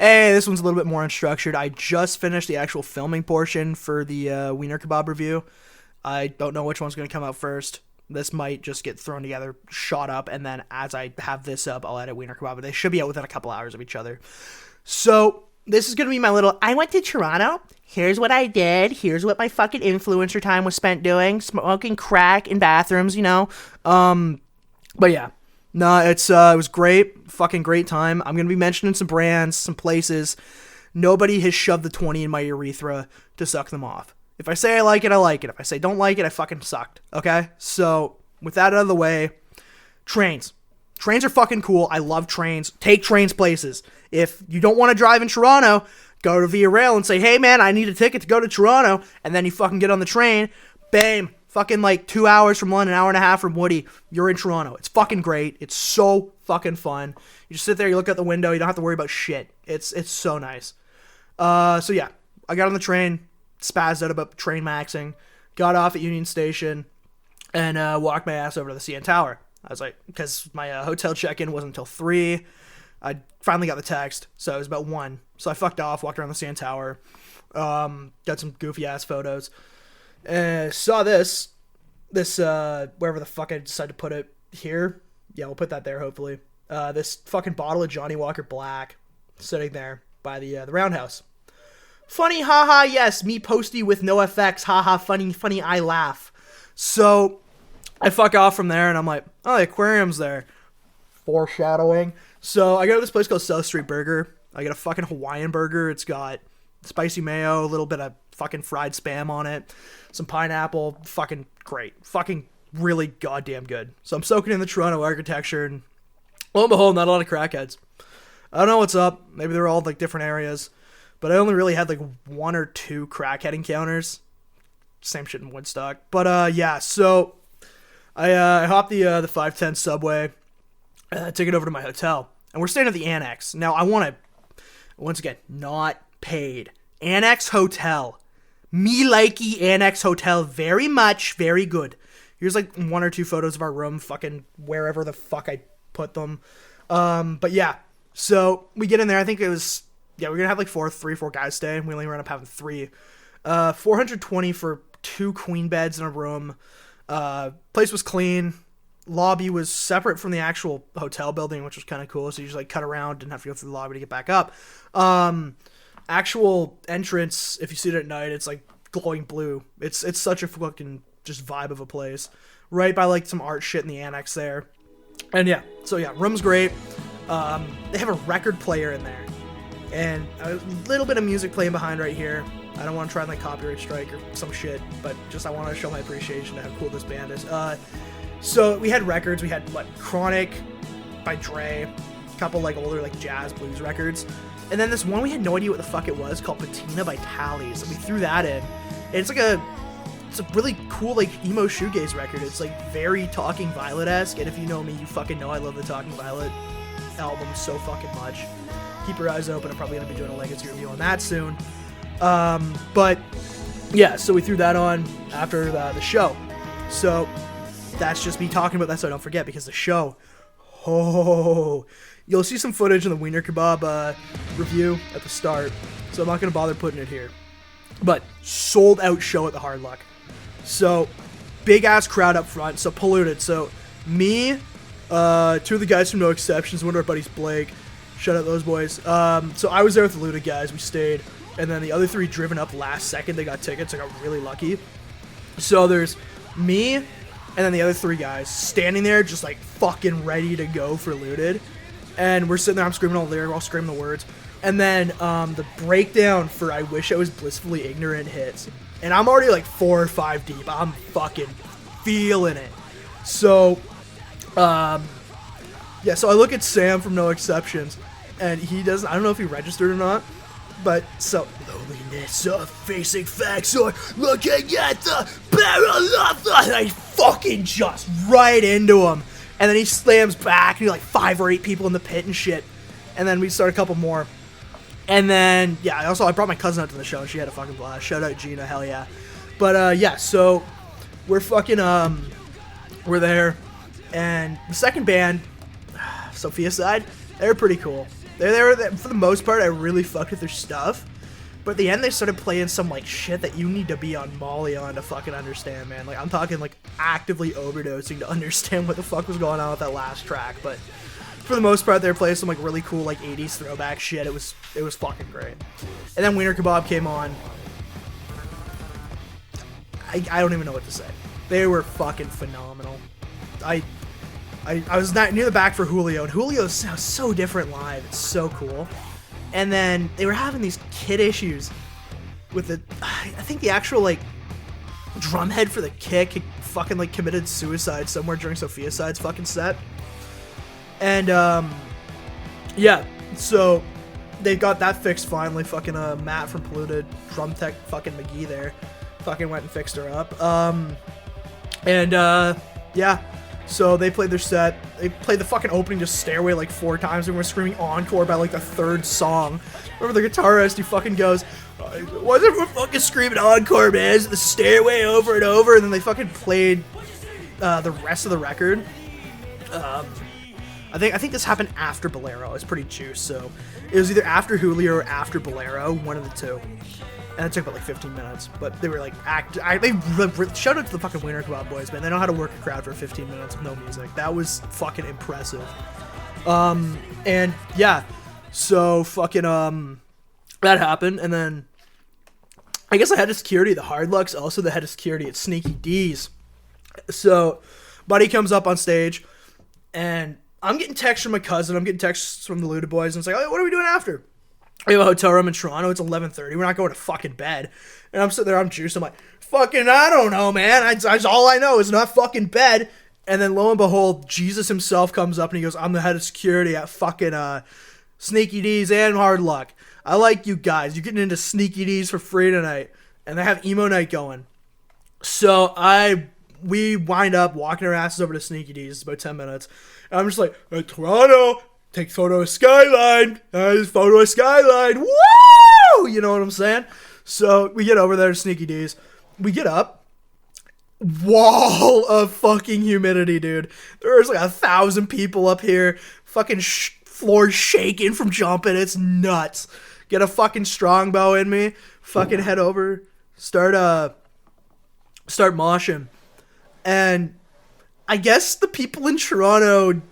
Hey, this one's a little bit more unstructured. I just finished the actual filming portion for the wiener kebab review. I don't know which one's going to come out first. This might just get thrown together, shot up, and then as I have this up, I'll edit wiener kebab. But they should be out within a couple hours of each other. So this is going to be my little, I went to Toronto. Here's what I did. Here's what my fucking influencer time was spent doing. Smoking crack in bathrooms, you know. But yeah. No, it was great. Fucking great time. I'm going to be mentioning some brands, some places. Nobody has shoved the 20 in my urethra to suck them off. If I say I like it, I like it. If I say don't like it, I fucking sucked. Okay? So, with that out of the way, trains. Trains are fucking cool. I love trains. Take trains places. If you don't want to drive in Toronto, go to Via Rail and say, hey man, I need a ticket to go to Toronto. And then you fucking get on the train. Bam. Fucking like 2 hours from London, an hour and a half from Woody. You're in Toronto. It's fucking great. It's so fucking fun. You just sit there, you look out the window, you don't have to worry about shit. It's so nice. So yeah, I got on the train, spazzed out about train maxing, got off at Union Station, and walked my ass over to the CN Tower. I was like, because my hotel check-in wasn't until 3. I finally got the text, so it was about 1. So I fucked off, walked around the CN Tower, got some goofy-ass photos. Saw this, wherever the fuck I decide to put it here. Yeah, we'll put that there, hopefully. This fucking bottle of Johnny Walker Black sitting there by the roundhouse. Funny, haha, yes, me posty with no effects, haha, funny, I laugh. So, I fuck off from there, and I'm like, oh, the aquarium's there. Foreshadowing. So, I go to this place called South Street Burger. I get a fucking Hawaiian burger. It's got spicy mayo, a little bit of fucking fried Spam on it, some pineapple, fucking great, fucking really goddamn good. So I'm soaking in the Toronto architecture, and lo and behold, not a lot of crackheads. I don't know what's up. Maybe they're all like different areas, but I only really had like 1 or 2 crackhead encounters. Same shit in Woodstock. But yeah, so I hopped the 510 subway, took it over to my hotel, and we're staying at the Annex. Now I want to, once again, not paid. Annex Hotel. Me likey Annex Hotel very much, very good. Here's like 1 or 2 photos of our room, fucking wherever the fuck I put them. But yeah, so we get in there. I think it was, yeah, we're gonna have like 3 or 4 guys stay. We only ended up having 3. $420 for 2 queen beds in a room. Place was clean. Lobby was separate from the actual hotel building, which was kind of cool. So you just like cut around, didn't have to go through the lobby to get back up. Actual entrance, if you see it at night, it's like glowing blue. It's such a fucking just vibe of a place. Right by like some art shit in the annex there. And yeah, so yeah, room's great. They have a record player in there. And a little bit of music playing behind right here. I don't want to try and like copyright strike or some shit, but just I want to show my appreciation to how cool this band is. So we had records. We had Chronic by Dre, a couple like older like jazz blues records. And then this one we had no idea what the fuck it was, called Patina by Tallies. And we threw that in. And it's a really cool like emo shoegaze record. It's like very Talking Violet-esque. And if you know me, you fucking know I love the Talking Violet album so fucking much. Keep your eyes open. I'm probably gonna be doing a legacy review on that soon. But yeah, so we threw that on after the show. So that's just me talking about that so I don't forget, because the show, you'll see some footage in the wiener kebab review at the start, so I'm not going to bother putting it here. But sold out show at the Hard Luck. So big ass crowd up front. So polluted. So me, 2 of the guys from No Exceptions, one of our buddies Blake. Shout out those boys. So I was there with the Luda guys. We stayed. And then the other 3 driven up last second. They got tickets. I got really lucky. So there's me, and then the other 3 guys standing there just like fucking ready to go for Looted. And we're sitting there, I'm screaming all lyric, I'll scream the words. And then the breakdown for I Wish I Was Blissfully Ignorant hits. And I'm already like 4 or 5 deep. I'm fucking feeling it. So, yeah, so I look at Sam from No Exceptions, and he doesn't, I don't know if he registered or not, but so, loneliness of facing facts or looking at the barrel of the, and I fucking just right into him. And then he slams back, and he like 5 or 8 people in the pit and shit. And then we start a couple more. And then, yeah, I brought my cousin out to the show, and she had a fucking blast. Shout out Gina, hell yeah. But, yeah, so we're fucking, we're there. And the second band, Sofiacide, they're pretty cool. They were for the most part, I really fucked with their stuff. But at the end, they started playing some, like, shit that you need to be on Molly on to fucking understand, man. Like, I'm talking, like, actively overdosing to understand what the fuck was going on with that last track. But for the most part, they were playing some, like, really cool, like, 80s throwback shit. It was fucking great. And then Wiener Kebab came on. I don't even know what to say. They were fucking phenomenal. I was not near the back for Julio, and Julio sounds so different live. It's so cool. And then they were having these kid issues with the, I think the actual, like, drumhead for the kick fucking, like, committed suicide somewhere during Sofiacide's fucking set. And, yeah, so they got that fixed finally. Fucking, Matt from Polluted, drum tech fucking McGee there, fucking went and fixed her up. Yeah. So they played their set. They played the fucking opening to Stairway like 4 times, and we were screaming encore by like the 3rd song. Remember the guitarist, he fucking goes, "Why is everyone fucking screaming encore, man? Is it the Stairway over and over?" And then they fucking played the rest of the record. I think this happened after Bolero. It's pretty juice, so it was either after Julio or after Bolero, one of the two. And it took about like 15 minutes, but they were like shout out to the fucking Wiener Kebab boys, man. They know how to work a crowd for 15 minutes with no music. That was fucking impressive. And yeah, so fucking that happened, and then I guess I had a security at the Hard Lucks, also the head of security at Sneaky D's. So Buddy comes up on stage, and I'm getting texts from my cousin. I'm getting texts from the Luda boys, and it's like, "Oh, what are we doing after?" We have a hotel room in Toronto. It's 11:30. We're not going to fucking bed. And I'm sitting there, I'm juiced. I'm like, fucking, I don't know, man. That's all I know is not fucking bed. And then lo and behold, Jesus himself comes up and he goes, "I'm the head of security at fucking Sneaky D's and Hard Luck. I like you guys. You're getting into Sneaky D's for free tonight." And they have emo night going. So we wind up walking our asses over to Sneaky D's. It's about 10 minutes. And I'm just like, "Toronto. Take photo of Skyline. Photo of Skyline. Woo!" You know what I'm saying? So we get over there to Sneaky D's. We get up. Wall of fucking humidity, dude. There's like 1,000 people up here. Fucking floor shaking from jumping. It's nuts. Get a fucking strongbow in me. Fucking head over. Start moshing. And I guess the people in Toronto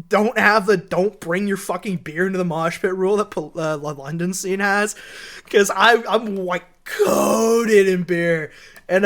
don't have the "don't bring your fucking beer into the mosh pit" rule that the London scene has, because I'm like coated in beer. And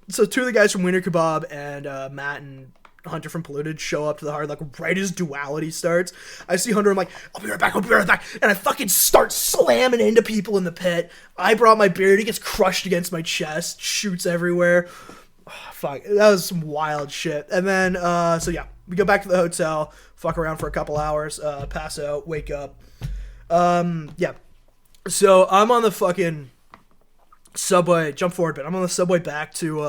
so 2 of the guys from Wiener Kebab and Matt and Hunter from Polluted show up to the Hard Luck right as Duality starts. I see Hunter, I'm like, I'll be right back, and I fucking start slamming into people in the pit. I brought my beer, he gets crushed against my chest, shoots everywhere. Oh, fuck, that was some wild shit. And then so yeah, we go back to the hotel, fuck around for a couple hours, pass out, wake up. Yeah. So I'm on the fucking subway, jump forward a bit. I'm on the subway back to,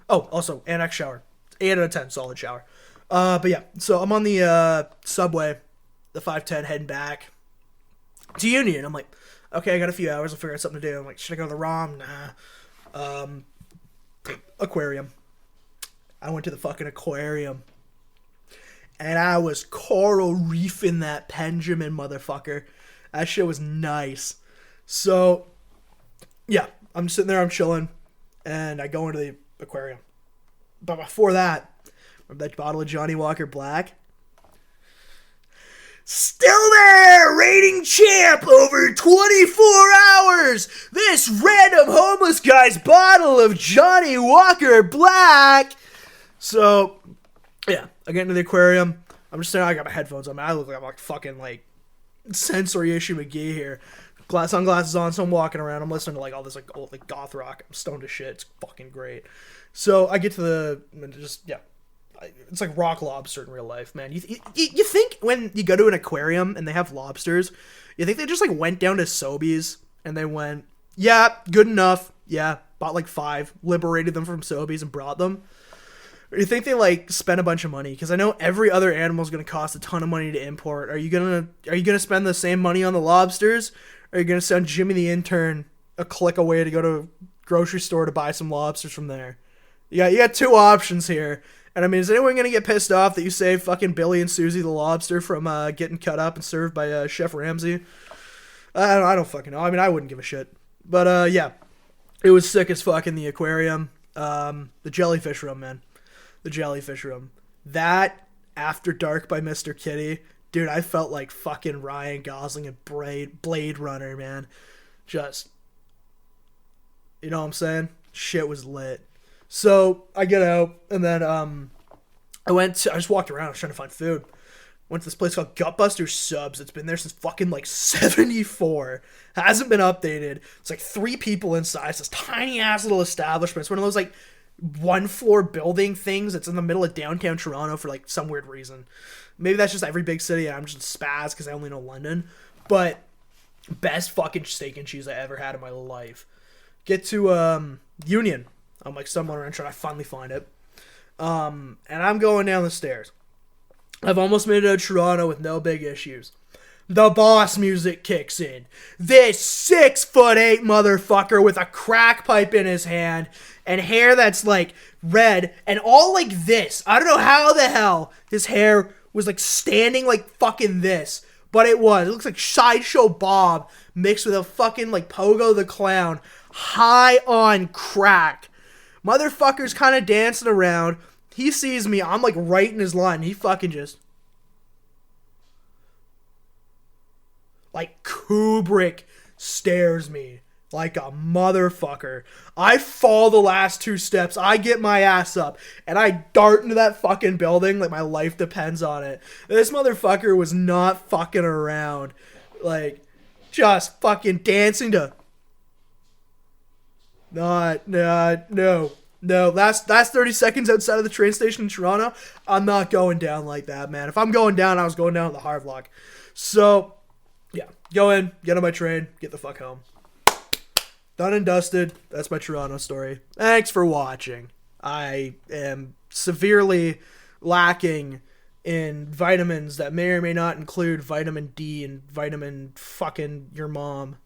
also, annex shower. 8 out of 10, solid shower. But yeah, so I'm on the subway, the 510, heading back to Union. I'm like, okay, I got a few hours, I'll figure out something to do. I'm like, should I go to the ROM? Nah. Aquarium. I went to the fucking aquarium. And I was coral reefing that Benjamin motherfucker. That shit was nice. So, yeah, I'm sitting there, I'm chilling, and I go into the aquarium. But before that, remember that bottle of Johnny Walker Black? Still there, reigning champ over 24 hours. This random homeless guy's bottle of Johnny Walker Black. So, yeah, I get into the aquarium. I'm just saying, I got my headphones on. I look like I'm like fucking like sensory issue McGee here. Sunglasses on, so I'm walking around. I'm listening to like all this like old like goth rock. I'm stoned as shit. It's fucking great. So I get to it's like rock lobster in real life, man. You think when you go to an aquarium and they have lobsters, you think they just like went down to Sobeys and they went, yeah, good enough. Yeah, bought like 5, liberated them from Sobeys and brought them. Or you think they like spent a bunch of money? Because I know every other animal is going to cost a ton of money to import. Are you gonna spend the same money on the lobsters? Or are you gonna send Jimmy the intern a click away to go to a grocery store to buy some lobsters from there? You got 2 options here. And I mean, is anyone going to get pissed off that you saved fucking Billy and Susie the lobster from getting cut up and served by Chef Ramsay? I don't fucking know. I mean, I wouldn't give a shit. But yeah, it was sick as fuck in the aquarium. The jellyfish room, man. The jellyfish room. That After Dark by Mr. Kitty. Dude, I felt like fucking Ryan Gosling and Blade Runner, man. Just, you know what I'm saying? Shit was lit. So I get out, and then I just walked around. I was trying to find food. Went to this place called Gutbuster Subs. It's been there since fucking like 74. Hasn't been updated. It's like 3 people inside. It's this tiny ass little establishment. It's one of those like 1-floor building things. It's in the middle of downtown Toronto for like some weird reason. Maybe that's just every big city and I'm just spaz because I only know London. But best fucking steak and cheese I ever had in my life. Get to Union. I'm like somewhere around trying to finally find it. And I'm going down the stairs. I've almost made it out of Toronto with no big issues. The boss music kicks in. This 6'8" motherfucker with a crack pipe in his hand and hair that's like red and all like this. I don't know how the hell his hair was like standing like fucking this, but it was. It looks like Sideshow Bob mixed with a fucking like Pogo the Clown, high on crack. Motherfucker's kind of dancing around. He sees me. I'm like right in his line. He fucking just like Kubrick stares me like a motherfucker. I fall the last 2 steps. I get my ass up and I dart into that fucking building like my life depends on it. This motherfucker was not fucking around. Like just fucking dancing to no. That's 30 seconds outside of the train station in Toronto. I'm not going down like that, man. If I'm going down, I was going down on the hard block. So, yeah. Go in, get on my train, get the fuck home. Done and dusted. That's my Toronto story. Thanks for watching. I am severely lacking in vitamins that may or may not include vitamin D and vitamin fucking your mom.